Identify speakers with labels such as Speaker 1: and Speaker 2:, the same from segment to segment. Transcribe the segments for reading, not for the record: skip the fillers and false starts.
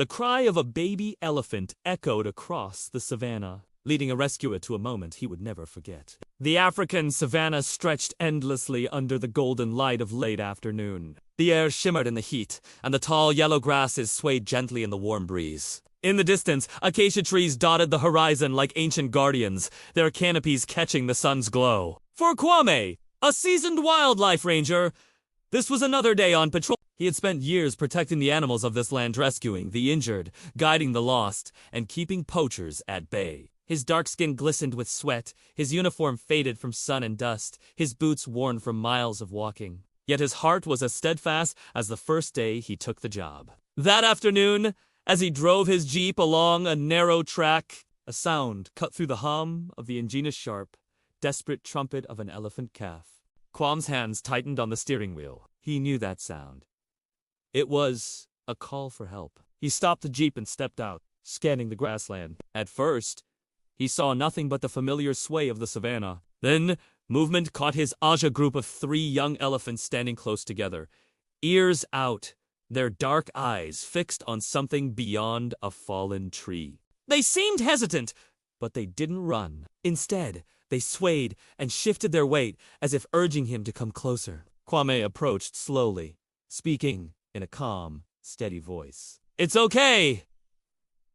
Speaker 1: The cry of a baby elephant echoed across the savannah, leading a rescuer to a moment he would never forget. The African savannah stretched endlessly under the golden light of late afternoon. The air shimmered in the heat, and the tall yellow grasses swayed gently in the warm breeze. In the distance, acacia trees dotted the horizon like ancient guardians, their canopies catching the sun's glow. For Kwame, a seasoned wildlife ranger, this was another day on patrol. He had spent years protecting the animals of this land, rescuing the injured, guiding the lost, and keeping poachers at bay. His dark skin glistened with sweat, his uniform faded from sun and dust, his boots worn from miles of walking. Yet his heart was as steadfast as the first day he took the job. That afternoon, as he drove his jeep along a narrow track, a sound cut through the hum of the engine's sharp, desperate trumpet of an elephant calf. Quam's hands tightened on the steering wheel. He knew that sound. It was a call for help. He stopped the jeep and stepped out, scanning the grassland. At first, he saw nothing but the familiar sway of the savannah. Then, movement caught his Aja group of 3 young elephants standing close together, ears out, their dark eyes fixed on something beyond a fallen tree. They seemed hesitant, but they didn't run. Instead, they swayed and shifted their weight as if urging him to come closer. Kwame approached slowly, speaking in a calm, steady voice. "It's okay.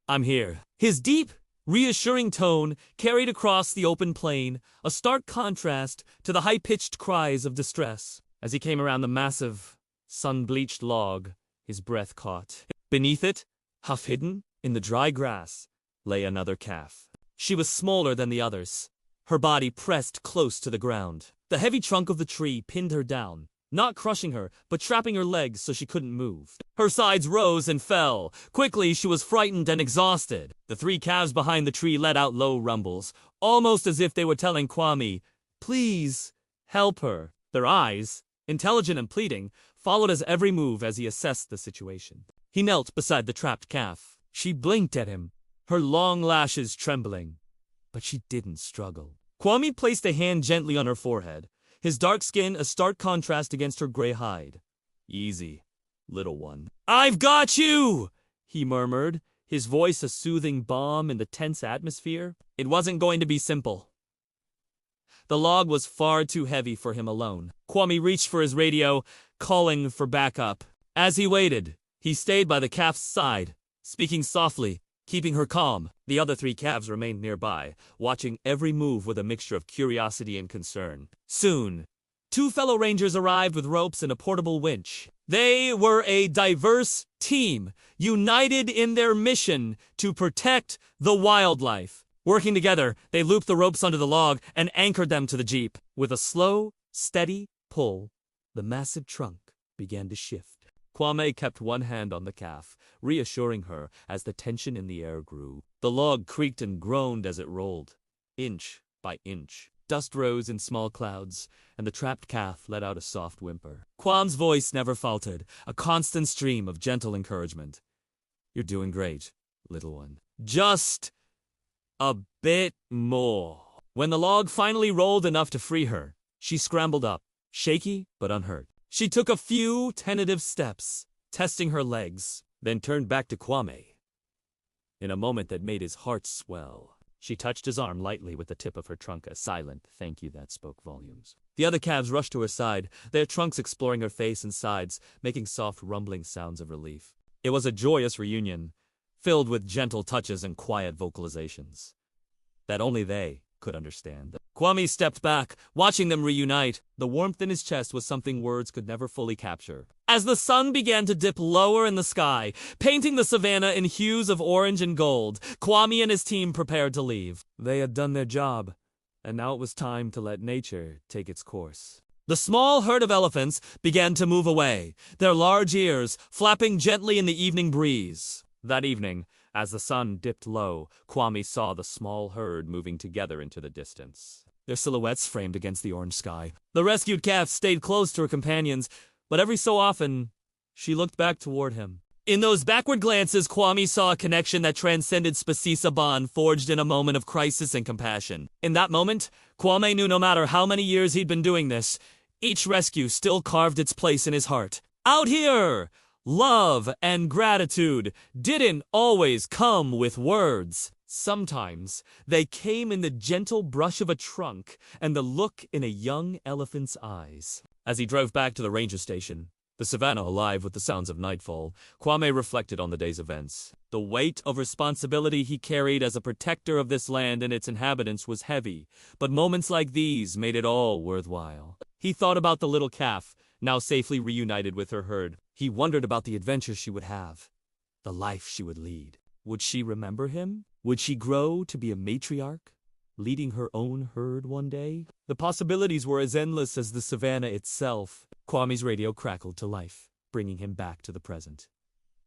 Speaker 1: I'm here." His deep, reassuring tone carried across the open plain, a stark contrast to the high-pitched cries of distress. As he came around the massive, sun-bleached log, his breath caught. Beneath it, half-hidden in the dry grass, lay another calf. She was smaller than the others, her body pressed close to the ground. The heavy trunk of the tree pinned her down, not crushing her, but trapping her legs so she couldn't move. Her sides rose and fell. Quickly, she was frightened and exhausted. The 3 calves behind the tree let out low rumbles, almost as if they were telling Kwame, "Please, help her." Their eyes, intelligent and pleading, followed his every move as he assessed the situation. He knelt beside the trapped calf. She blinked at him, her long lashes trembling, but she didn't struggle. Kwame placed a hand gently on her forehead, his dark skin a stark contrast against her gray hide. "Easy, little one." "I've got you!" he murmured, his voice a soothing balm in the tense atmosphere. It wasn't going to be simple. The log was far too heavy for him alone. Kwame reached for his radio, calling for backup. As he waited, he stayed by the calf's side, speaking softly, keeping her calm. The other 3 calves remained nearby, watching every move with a mixture of curiosity and concern. Soon, 2 fellow rangers arrived with ropes and a portable winch. They were a diverse team, united in their mission to protect the wildlife. Working together, they looped the ropes under the log and anchored them to the jeep. With a slow, steady pull, the massive trunk began to shift. Kwame kept one hand on the calf, reassuring her as the tension in the air grew. The log creaked and groaned as it rolled, inch by inch. Dust rose in small clouds, and the trapped calf let out a soft whimper. Kwam's voice never faltered, a constant stream of gentle encouragement. "You're doing great, little one. Just a bit more." When the log finally rolled enough to free her, she scrambled up, shaky but unhurt. She took a few tentative steps, testing her legs, then turned back to Kwame. In a moment that made his heart swell, she touched his arm lightly with the tip of her trunk, a silent thank you that spoke volumes. The other calves rushed to her side, their trunks exploring her face and sides, making soft rumbling sounds of relief. It was a joyous reunion, filled with gentle touches and quiet vocalizations that only they could understand. Kwame stepped back, watching them reunite. The warmth in his chest was something words could never fully capture. As the sun began to dip lower in the sky, painting the savannah in hues of orange and gold, Kwame and his team prepared to leave. They had done their job, and now it was time to let nature take its course. The small herd of elephants began to move away, their large ears flapping gently in the evening breeze. That evening, as the sun dipped low, Kwame saw the small herd moving together into the distance, their silhouettes framed against the orange sky. The rescued calf stayed close to her companions, but every so often, she looked back toward him. In those backward glances, Kwame saw a connection that transcended species, a bond forged in a moment of crisis and compassion. In that moment, Kwame knew no matter how many years he'd been doing this, each rescue still carved its place in his heart. Out here, Love and gratitude didn't always come with words. Sometimes they came in the gentle brush of a trunk and the look in a young elephant's eyes. As he drove back to the ranger station, the savannah alive with the sounds of nightfall, Kwame reflected on the day's events. The weight of responsibility he carried as a protector of this land and its inhabitants was heavy, but moments like these made it all worthwhile. He thought about the little calf, now safely reunited with her herd. He wondered about the adventures she would have, the life she would lead. Would she remember him? Would she grow to be a matriarch, leading her own herd one day? The possibilities were as endless as the savannah itself. Kwame's radio crackled to life, bringing him back to the present.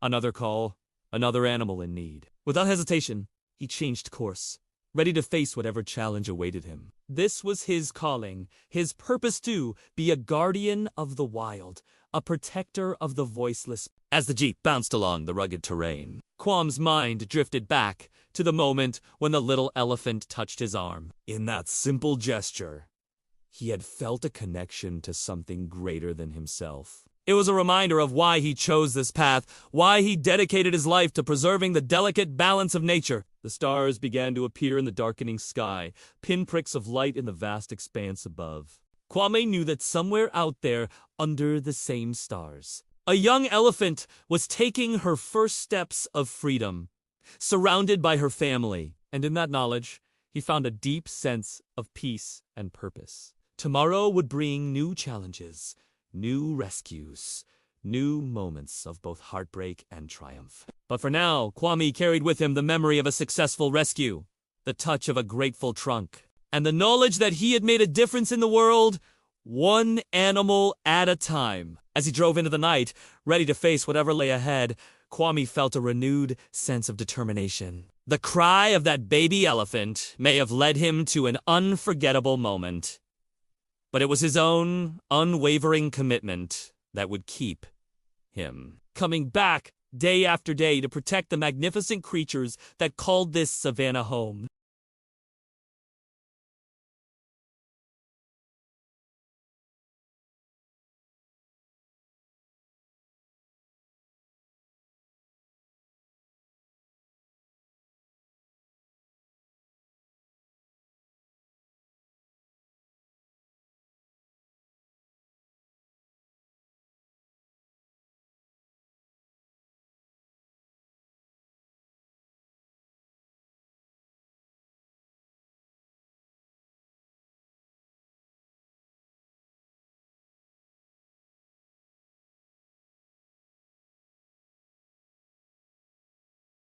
Speaker 1: Another call, another animal in need. Without hesitation, he changed course, ready to face whatever challenge awaited him. This was his calling, his purpose to be a guardian of the wild, a protector of the voiceless. As the jeep bounced along the rugged terrain, Kwam's mind drifted back to the moment when the little elephant touched his arm. In that simple gesture, he had felt a connection to something greater than himself. It was a reminder of why he chose this path, why he dedicated his life to preserving the delicate balance of nature. The stars began to appear in the darkening sky, pinpricks of light in the vast expanse above. Kwame knew that somewhere out there, under the same stars, a young elephant was taking her first steps of freedom, surrounded by her family. And in that knowledge, he found a deep sense of peace and purpose. Tomorrow would bring new challenges, new rescues, new moments of both heartbreak and triumph. But for now, Kwame carried with him the memory of a successful rescue, the touch of a grateful trunk, and the knowledge that he had made a difference in the world, one animal at a time. As he drove into the night, ready to face whatever lay ahead, Kwame felt a renewed sense of determination. The cry of that baby elephant may have led him to an unforgettable moment, but it was his own unwavering commitment that would keep him coming back day after day to protect the magnificent creatures that called this savannah home.